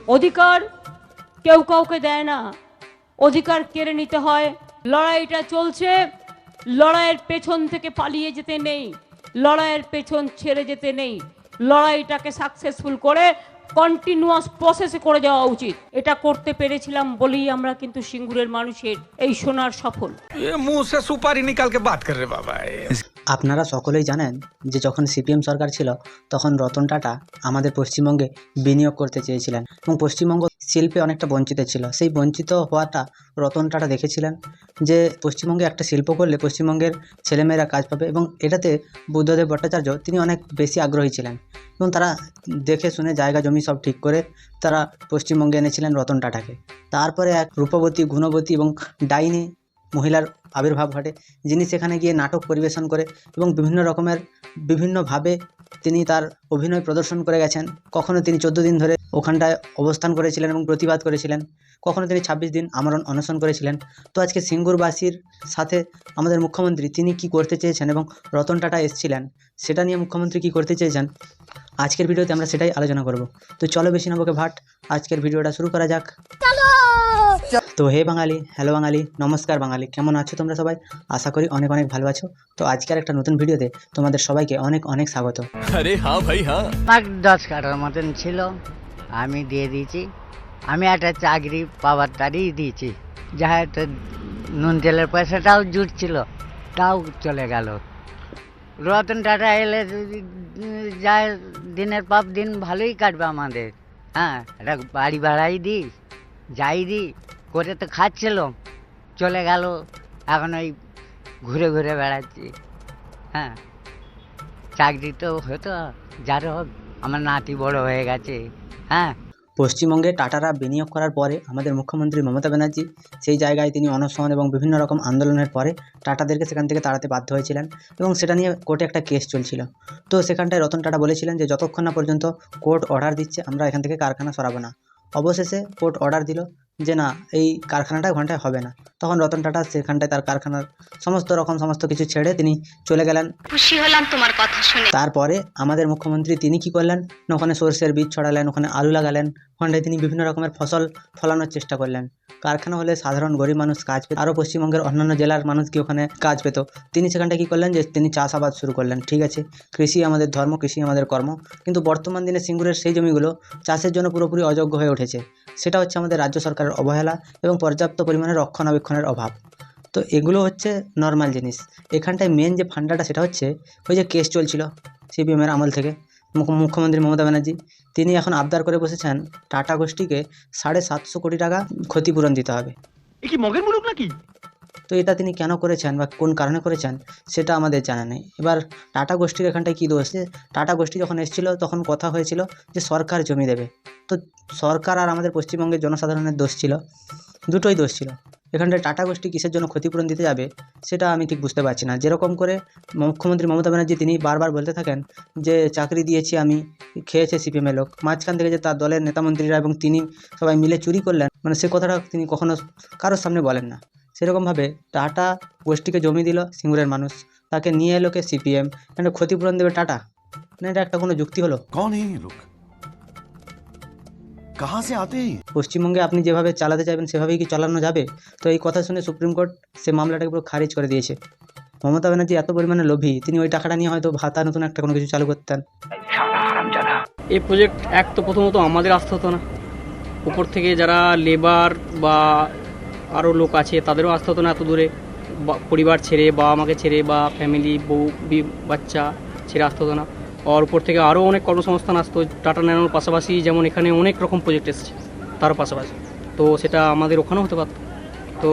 অধিকার কেউ কাউকে দেয় না, অধিকার কেড়ে নিতে হয়। লড়াইটা চলছে, লড়াইয়ের পেছন থেকে পালিয়ে যেতে নেই, লড়াইয়ের পেছন ছেড়ে যেতে নেই, লড়াইটাকে সাকসেসফুল করে কন্টিনিউয়াস প্রসেসে করে যাওয়া উচিত। এটা করতে পেরেছিলাম বলেই আমরা কিন্তু সিঙ্গুরের মানুষের এই সোনার সফল। মুখ সে সুপারি নিকাল কে বাত কর রে বাবা। আপনারা সকলেই জানেন যে যখন সিপিএম সরকার ছিল তখন রতন টাটা আমাদের পশ্চিমবঙ্গে বিনিয়োগ করতে চেয়েছিলেন এবং পশ্চিমবঙ্গ শিল্পে অনেকটা বঞ্চিত ছিল। সেই বঞ্চিত হওয়াটা রতন টাটা দেখেছিলেন যে পশ্চিমবঙ্গে একটা শিল্প করলে পশ্চিমবঙ্গের ছেলেমেয়েরা কাজ পাবে, এবং এটাতে বুদ্ধদেব ভট্টাচার্য তিনি অনেক বেশি আগ্রহী ছিলেন এবং তারা দেখে শুনে জায়গা জমি সব ঠিক করে তারা পশ্চিমবঙ্গে এনেছিলেন রতন টাটাকে। তারপরে এক রূপবতী, গুণবতী এবং ডাইনি মহিলার আবির্ভাব ঘটে, যিনি সেখানে গিয়ে নাটক পরিবেশন করে এবং বিভিন্নভাবে তিনি তার অভিনয় প্রদর্শন করে গেছেন। কখনো তিনি 14 দিন ধরে ওখানটায় অবস্থান করেছিলেন এবং প্রতিবাদ করেছিলেন, কখনো তিনি 26 দিন আমরণ অনশন করেছিলেন। তো আজকে সিঙ্গুরবাসীর সাথে আমাদের মুখ্যমন্ত্রী তিনি কি করতে চেয়েছেন এবং রতন টাটা এসেছিলেন সেটা নিয়ে মুখ্যমন্ত্রী কি করতে চেয়েছেন, আজকের ভিডিওতে আমরা সেটাই আলোচনা করব। তো চলো বেশি না বকে ভাট, আজকের ভিডিওটা শুরু করা যাক। তো হে বাঙালি, হ্যালো বাঙালি, নমস্কার বাঙালি, কেমন আছো তোমরা সবাই? আশা করি অনেক অনেক ভালো আছো। তো আজকের একটা নতুন ভিডিওতে তোমাদের সবাইকে অনেক অনেক স্বাগত। আরে হ্যাঁ ভাই হ্যাঁ। 10 কাঠার মতন ছিল, আমি দিয়ে দিয়েছি। আমি একটা চাকরি পাওয়ার তারই দিয়েছি, যা একটা নুন তেলের পয়সাটাও জুটছিল, তাও চলে গেল। রতন টাটা এলে যা দিনের পর দিন ভালোই কাটবে আমাদের। হ্যাঁ, একটা বাড়ি ভাড়াই দিই, যাই দিই করে তো খাচ্ছিল, চলে গেল। এখন ওই ঘুরে ঘুরে বেড়াচ্ছি। হ্যাঁ, চাকরি তো হতো, যার হোক, আমার নাতি বড় হয়ে গেছে। হ্যাঁ, পশ্চিমবঙ্গে টাটারা বিনিয়োগ করার পরে আমাদের মুখ্যমন্ত্রী মমতা ব্যানার্জি সেই জায়গায় তিনি অনশন এবং বিভিন্ন রকম আন্দোলনের পরে টাটাদেরকে সেখান থেকে তাড়াতে বাধ্য হয়েছিলেন এবং সেটা নিয়ে কোর্টে একটা কেস চলছিল। তো সেখানটায় রতন টাটা বলেছিলেন যে যতক্ষণ না পর্যন্ত কোর্ট অর্ডার দিচ্ছে আমরা এখান থেকে কারখানা সরাবো না। অবশেষে কোর্ট অর্ডার দিল যে না, এই কারখানাটা ঘন্টায় হবে না। তখন রতন টাটা সেখানটায় তার কারখানার সমস্ত কিছু ছেড়ে তিনি চলে গেলেন। খুশি হলাম তোমার কথা শুনে। তারপরে আমাদের মুখ্যমন্ত্রী তিনি কি করলেন না, ওখানে সরষের বীজ ছড়ালেন, ওখানে আলু লাগালেন, ওখানটায় তিনি বিভিন্ন রকমের ফসল ফলানোর চেষ্টা করলেন। কারখানা হলে সাধারণ গরিব মানুষ কাজ পেত, আরও পশ্চিমবঙ্গের অন্যান্য জেলার মানুষ কি ওখানে কাজ পেত। তিনি সেখানটায় কী করলেন যে তিনি চাষাবাদ শুরু করলেন। ঠিক আছে, কৃষি আমাদের ধর্ম, কৃষি আমাদের কর্ম, কিন্তু বর্তমান দিনে সিঙ্গুরের সেই জমিগুলো চাষের জন্য পুরোপুরি অযোগ্য হয়ে উঠেছে। সেটা হচ্ছে আমাদের রাজ্য সরকারের অবহেলা এবং পর্যাপ্ত পরিমাণে রক্ষণাবেক্ষণের অভাব। তো এগুলো হচ্ছে নর্মাল জিনিস। এখানটায় মেন যে ফান্ডাটা সেটা হচ্ছে ওই যে কেস চলছিল সিপিএমের আমল থেকে, মুখ্যমন্ত্রী মমতা ব্যানার্জি তিনি এখন আবদার করে বসেছেন টাটা গোষ্ঠীকে 750 কোটি টাকা ক্ষতিপূরণ দিতে হবে। এ কি মগের মুলুক নাকি? তো এটা তিনি কেন করেছেন বা কোন কারণে করেছেন সেটা আমাদের জানা নেই। এবার টাটা গোষ্ঠীর এখানটায় কী দোষ? টাটা গোষ্ঠী যখন এসেছিলো তখন কথা হয়েছিল যে সরকার জমি দেবে। তো সরকার আর আমাদের পশ্চিমবঙ্গের জনসাধারণের দোষ ছিল, দুটোই দোষ ছিল। এখানটায় টাটা গোষ্ঠী কিসের জন্য ক্ষতিপূরণ দিতে যাবে সেটা আমি ঠিক বুঝতে পারছি না। যেরকম করে মুখ্যমন্ত্রী মমতা ব্যানার্জি তিনি বারবার বলতে থাকেন যে চাকরি দিয়েছি আমি, খেয়েছে সিপিএমের লোক, মাঝখান থেকে যে তার দলের নেতামন্ত্রীরা এবং তিনি সবাই মিলে চুরি করলেন, মানে সে কথাটা তিনি কখনো কারোর সামনে বলেন না। সেরকমভাবে টাটা গোষ্ঠীকে জমি দিল সিঙ্গুরের মানুষ, তাকে নিয়ে এলো কে সিপিএম, মানে ক্ষতিপূরণ দেবে টাটা? না, এটা একটা কোনো যুক্তি হলো? कौन है ये लोग? कहाँ से आते हैं? পশ্চিমবঙ্গে আপনি যেভাবে চালাতে চাইবেন সেভাবেই কি চালানো যাবে? তো এই কথা শুনে সুপ্রিম কোর্ট সে মামলাটাকে পুরো খারিজ করে দিয়েছে। মমতা ব্যানার্জি এত পরিমাণে লোভী, তিনি ওই টাকাটা নিয়ে হয়তো ভাতা নতুন একটা কোনো কিছু চালু করতেন। এই প্রজেক্ট এক তো প্রথমত আমাদের আসতে হতো না, উপর থেকে যারা লেবার বা আরও লোক আছে তাদেরও আসতে হতো না এত দূরে, পরিবার ছেড়ে, বাবা মাকে ছেড়ে বা ফ্যামিলি বউ বাচ্চা ছেড়ে আসতে হতো না। আর উপর থেকে আরও অনেক কর্মসংস্থান আসতো টাটা ন্যানোর পাশাপাশি, যেমন এখানে অনেক রকম প্রজেক্ট এসেছে তারও পাশাপাশি, তো সেটা আমাদের ওখানেও হতে পারত। তো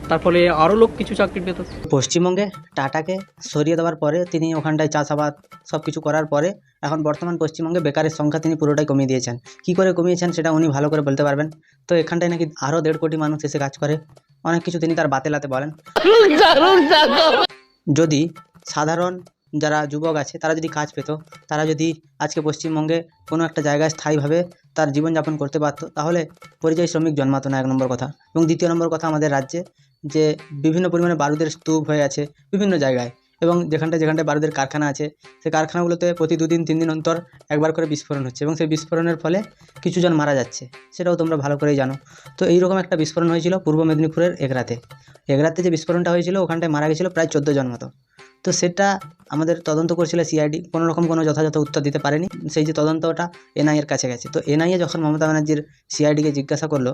তার ফলে আরও লোক কিছু চাকরি পেত। পশ্চিমবঙ্গে টাটাকে সরিয়ে দেওয়ার পরে তিনি ওখানটায় চাষাবাদ সব কিছু করার পরে এখন বর্তমান পশ্চিমবঙ্গে বেকারের সংখ্যা তিনি পুরোটাই কমিয়ে দিয়েছেন। কী করে কমিয়েছেন সেটা উনি ভালো করে বলতে পারবেন। তো এখানটায় নাকি আরও 1.5 কোটি মানুষ এসে কাজ করে, অনেক কিছু তিনি তার বাতেলাতে বলেন। যদি সাধারণ যারা যুবক আছে তারা যদি কাজ পেত, তারা যদি আজকে পশ্চিমবঙ্গে কোনো একটা জায়গায় স্থায়ীভাবে তার জীবনযাপন করতে পারত, তাহলে পরিযায়ী শ্রমিক জন্মাতো না, 1 নম্বর কথা। এবং দ্বিতীয় নম্বর কথা, আমাদের রাজ্যে যে বিভিন্ন পরিমাণে বারুদের স্তূপ হয়ে আছে বিভিন্ন জায়গায়, এবং যেখানটায় যেখানটায় বারুদের কারখানা আছে সেই কারখানাগুলোতে প্রতি 2 দিন 3 দিন অন্তর একবার করে বিস্ফোরণ হচ্ছে এবং সেই বিস্ফোরণের ফলে কিছু জন মারা যাচ্ছে, সেটাও তোমরা ভালো করেই জানো। তো এইরকম একটা বিস্ফোরণ হয়েছিল পূর্ব মেদিনীপুরের এগরাতে যে বিস্ফোরণটা হয়েছিল ওখানটায় মারা গেছিলো প্রায় 14 জন মতো। তো সেটা আমাদের তদন্ত করছিল সিআইডি, কোনো যথাযথ উত্তর দিতে পারেনি। সেই যে তদন্তটা এনআইএর কাছে গেছে, তো এনআইএ যখন মমতা ব্যানার্জির সিআইডিকে জিজ্ঞাসা করলো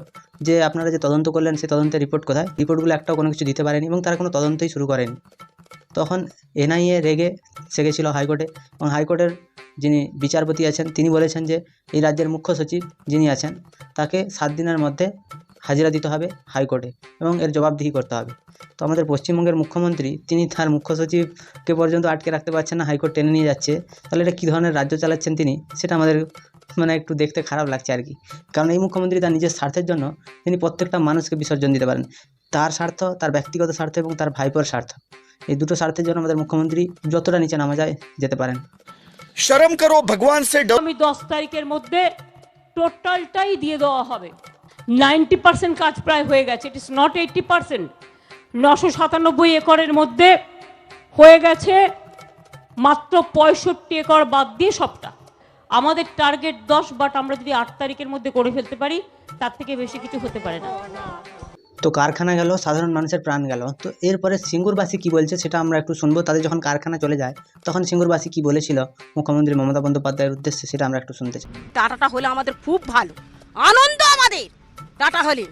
যে আপনারা যে তদন্ত করলেন সেই তদন্তের রিপোর্ট কোথায়, রিপোর্টগুলো একটাও কোনো কিছু দিতে পারেনি এবং তারা কোনো তদন্তই শুরু করেনি। তখন এনআইএ রেগে সে গেছিলো হাইকোর্টে এবং হাইকোর্টের যিনি বিচারপতি আছেন তিনি বলেছেন যে এই রাজ্যের মুখ্য সচিব যিনি আছেন তাকে 7 দিনের মধ্যে হাজিরা দিতে হবে হাইকোর্টে এবং এর জবাবদিহি করতে হবে। তো আমাদের পশ্চিমবঙ্গের মুখ্যমন্ত্রী তিনি তার মুখ্য সচিবকে পর্যন্ত আটকে রাখতে পারছেন না, হাইকোর্ট টেনে নিয়ে যাচ্ছে। তাহলে এটা কী ধরনের রাজ্য চালাচ্ছেন তিনি, সেটা আমাদের একটু দেখতে খারাপ লাগছে আর কি। কারণ এই মুখ্যমন্ত্রী তার নিজের স্বার্থের জন্য তিনি প্রত্যেকটা মানুষকে বিসর্জন দিতে পারেন। তার স্বার্থ, তার ব্যক্তিগত স্বার্থ এবং তার ভাইপোর স্বার্থ, এই দুটো স্বার্থের জন্য আমাদের মুখ্যমন্ত্রী যতটা নিচে নামা যায় যেতে পারেন। शर्म करो भगवान से डरो। আমি 10 তারিখের মধ্যে টোটালটাই দিয়ে দেওয়া হবে। 90% কাজ প্রায় হয়ে গেছে, ইট ইস নট 80%। 997 একরের মধ্যে হয়ে গেছে মাত্র 65 একর বাদ দিয়ে সবটা। আমাদের টার্গেট 10, বাট আমরা যদি 8 তারিখের মধ্যে করে ফেলতে পারি তার থেকে বেশি কিছু হতে পারে না। তো কারখানা গেল, সাধারণ মানুষের প্রাণ গেল। তো এরপরে সিঙ্গুরবাসী কী বলছে সেটা আমরা একটু শুনবো। তাদের যখন কারখানা চলে যায় তখন সিঙ্গুরবাসী কী বলেছিল মুখ্যমন্ত্রী মমতা বন্দ্যোপাধ্যায়ের উদ্দেশ্যে, সেটা আমরা একটু শুনতে চাই। টাটাটা হলে আমাদের খুব ভালো, আনন্দ আমাদের টাটা হলে।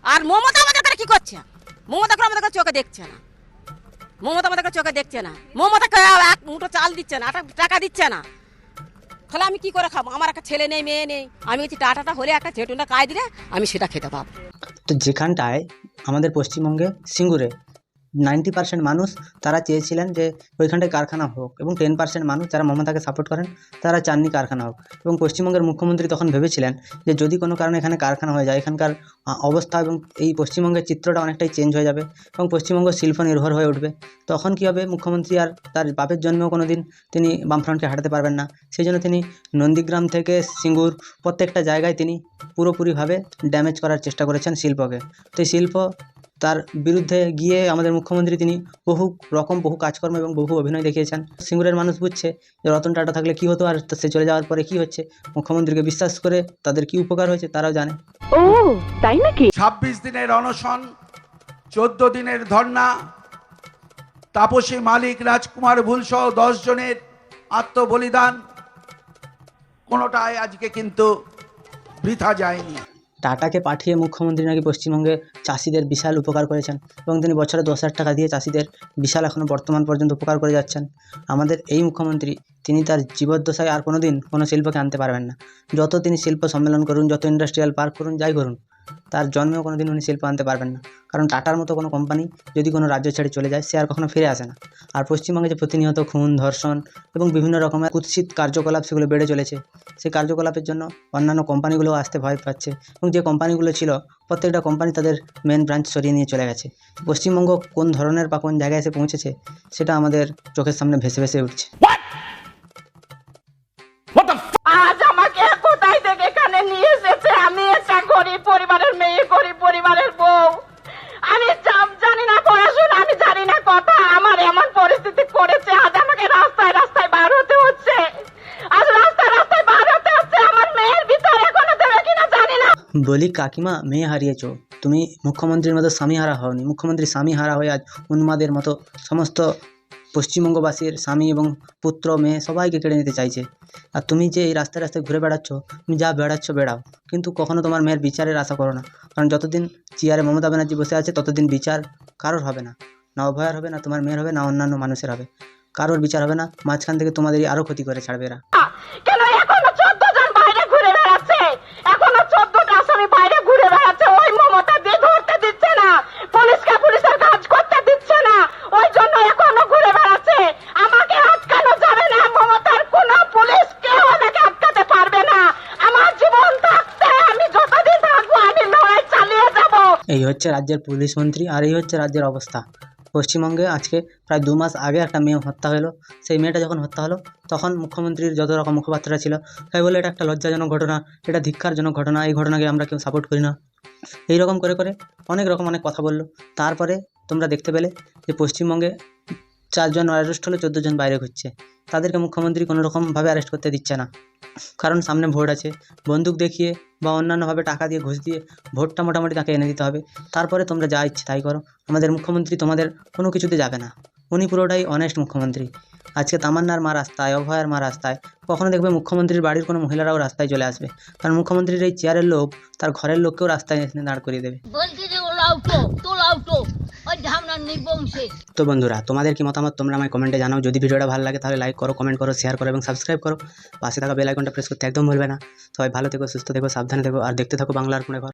আর মমতা আমাদের কি করছে? মমতা আমাদের চোখে দেখছে না, মমতা আমাদের চোখে দেখছে না। মমতাকে 1 মুঠো চাল দিচ্ছে না, টাকা দিচ্ছে না। তাহলে আমি কি করে খাবো? আমার একটা ছেলে নেই, মেয়ে নেই। আমি বলছি টাটাটা হলে একটা ঝেটুনটা কায় দিলে আমি সেটা খেতে পাবো। তো যেখানটায় আমাদের পশ্চিমবঙ্গে সিঙ্গুরে 90% মানুষ তারা চেয়েছিলেন যে ওইখানটায় কারখানা হোক এবং 10% মানুষ যারা মমতাকে সাপোর্ট করেন তারা চাননি কারখানা হোক। এবং পশ্চিমবঙ্গের মুখ্যমন্ত্রী তখন ভেবেছিলেন যে যদি কোনো কারণে এখানে কারখানা হয়ে যায় এখানকার অবস্থা এবং এই পশ্চিমবঙ্গের চিত্রটা অনেকটাই চেঞ্জ হয়ে যাবে এবং পশ্চিমবঙ্গ শিল্প নির্ভর হয়ে উঠবে। তখন কী হবে, মুখ্যমন্ত্রী আর তার বাপের জন্মেও কোনো দিন তিনি বামফ্রন্টকে হাঁটাতে পারবেন না। সেই জন্য তিনি নন্দীগ্রাম থেকে সিঙ্গুর প্রত্যেকটা জায়গায় তিনি পুরোপুরিভাবে ড্যামেজ করার চেষ্টা করেছেন শিল্পকে। তো এই শিল্প তার বিরুদ্ধে গিয়ে আমাদের মুখ্যমন্ত্রী তিনি বহু কাজকর্ম এবং বহু অভিনয় দেখিয়েছেন। সিঙ্গুরের মানুষ বুঝছে যে রতন টাটা থাকলে কী হতো আর সে চলে যাওয়ার পরে কী হচ্ছে, মুখ্যমন্ত্রীকে বিশ্বাস করে তাদের কী উপকার হয়েছে তারাও জানে। 26 দিনের অনশন, 14 দিনের ধর্না, তাপসী মালিক, রাজকুমার ভুল সহ 10 জনের আত্মবলিদান, কোনোটাই আজকে কিন্তু বৃথা যায়নি। টাটাকে পাঠিয়ে মুখ্যমন্ত্রী নাকি পশ্চিমবঙ্গে চাষিদের বিশাল উপকার করেছেন এবং তিনি বছরে 10,000 টাকা দিয়ে চাষিদের বিশাল এখনও বর্তমান পর্যন্ত উপকার করে যাচ্ছেন। আমাদের এই মুখ্যমন্ত্রী তিনি তার জীবদ্দশায় আর কোনো দিন কোনো শিল্পকে আনতে পারবেন না। যত তিনি শিল্প সম্মেলন করুন, যত ইন্ডাস্ট্রিয়াল পার্ক করুন, যাই করুন, তার জন্মেও কোনো দিন উনি শিল্প আনতে পারবেন না। কারণ টাটার মতো কোনো কোম্পানি যদি কোনো রাজ্য ছেড়ে চলে যায় সে আর কখনো ফিরে আসে না। আর পশ্চিমবঙ্গে যে প্রতিনিয়ত খুন, ধর্ষণ এবং বিভিন্ন রকমের কুৎসিত কার্যকলাপ সেগুলো বেড়ে চলেছে, সেই কার্যকলাপের জন্য অন্যান্য কোম্পানিগুলোও আসতে ভয় পাচ্ছে এবং যে কোম্পানিগুলো ছিল প্রত্যেকটা কোম্পানি তাদের মেন ব্রাঞ্চ সরিয়ে নিয়ে চলে গেছে। পশ্চিমবঙ্গ কোন ধরনের বা কোন জায়গায় এসে পৌঁছেছে সেটা আমাদের চোখের সামনে ভেসে ভেসে উঠছে। আজ আমাকে কোথায় থেকে এখানে নিয়ে এসেছে? আমি একটা গরিব পরিবারের মেয়ে, গরিব পরিবারের বউ। আমি জানি না পড়াশোনা, আমি জানি না কথা। আমার এমন পরিস্থিতি করেছে আজ আমাকে রাস্তায় রাস্তায় বার হতে হচ্ছে। আজ রাস্তায় রাস্তায় বার হতে হচ্ছে। আমার মেয়ের ভিতরে এখনো দেবে কিনা জানি না। বলি কাকিমা, মেয়ে হারিয়েছো, তুমি মুখ্যমন্ত্রীর মতো স্বামী হারা হওনি। মুখ্যমন্ত্রী স্বামী হারা হয়ে আজ উন্মাদের মতো সমস্ত পশ্চিমবঙ্গবাসীর স্বামী এবং পুত্র, মেয়ে সবাইকে কেড়ে নিতে চাইছে। আর তুমি যে এই রাস্তায় রাস্তায় ঘুরে বেড়াচ্ছ, তুমি যা বেড়াচ্ছ বেড়াও, কিন্তু কখনো তোমার মেয়ের বিচারের আশা করো না। কারণ যতদিন চেয়ারে মমতা ব্যানার্জি বসে আছে ততদিন বিচার কারোর হবে না, না অভয়ার হবে, না তোমার মেয়ের হবে, না অন্যান্য মানুষের হবে, কারোর বিচার হবে না। মাঝখান থেকে তোমাদেরই আরও ক্ষতি করে ছাড়বে এরা। কেন এখনো 14 জন বাইরে ঘুরে বেড়াচ্ছে? এখনো 14টা আসামি বাইরে ঘুরে বেড়াচ্ছে। ওই মমতা দিয়ে ধরতে দিচ্ছে না, পুলিশের কাজ করতে দিচ্ছে না, ওই জন্য এখনো ঘুরে বেড়াচ্ছে। আমাকে আটকানো যাবে না, মমতার কোন পুলিশ কেউ আমাকে আটকাতে পারবে না। আমার জীবন থাকতে আমি যতদিন থাকবো আমি লড়াই চালিয়ে যাব। এই হচ্ছে রাজ্যের পুলিশ মন্ত্রী আর এই হচ্ছে রাজ্যের অবস্থা। পশ্চিমবঙ্গে আজকে প্রায় 2 মাস আগে একটা মেয়ে হত্যা হলো। সেই মেয়েটা যখন হত্যা হলো তখন মুখ্যমন্ত্রীর যত রকম মুখপাত্ররা ছিল তাই বলে এটা একটা লজ্জাজনক ঘটনা, এটা ধিক্কারজনক ঘটনা, এই ঘটনাকে আমরা কেউ সাপোর্ট করি না, এই রকম করে অনেক কথা বললো। তারপরে তোমরা দেখতে পেলে যে পশ্চিমবঙ্গে 4 জন অ্যারেস্ট হলো, 14 জন বাইরে ঘুরছে। তাদেরকে মুখ্যমন্ত্রী কোনো রকমভাবে অ্যারেস্ট করতে দিচ্ছে না, কারণ সামনে ভোট আছে। বন্দুক দেখিয়ে বা অন্যান্যভাবে টাকা দিয়ে ঘুষ দিয়ে ভোটটা মোটামুটি তাকে এনে দিতে হবে, তারপরে তোমরা যা ইচ্ছে তাই করো। আমাদের মুখ্যমন্ত্রী তোমাদের কোনো কিছুতে যাবে না, উনি পুরোটাই অনেস্ট মুখ্যমন্ত্রী। আজকে তামান্নার মা রাস্তায়, অভয়ার মা রাস্তায়, কখনো দেখবে মুখ্যমন্ত্রীর বাড়ির কোনো মহিলারাও রাস্তায় চলে আসবে, কারণ মুখ্যমন্ত্রীর এই চেয়ারের লোভ তার ঘরের লোককেও রাস্তায় এনে দাঁড় করিয়ে দেবে। তো বন্ধুরা, তোমাদের কি মতামত তোমরা আমায় কমেন্টে জানাও। যদি ভিডিওটা ভালো লাগে তাহলে লাইক করো, কমেন্ট করো, শেয়ার করো এবং সাবস্ক্রাইব করো। পাশে থাকা বেল আইকনটা প্রেস করতে একদম ভুলবে না। সবাই ভালো থেকো, সুস্থ থেকো, সাবধানে থেকো আর দেখতে থাকো বাংলার কোণে ঘর।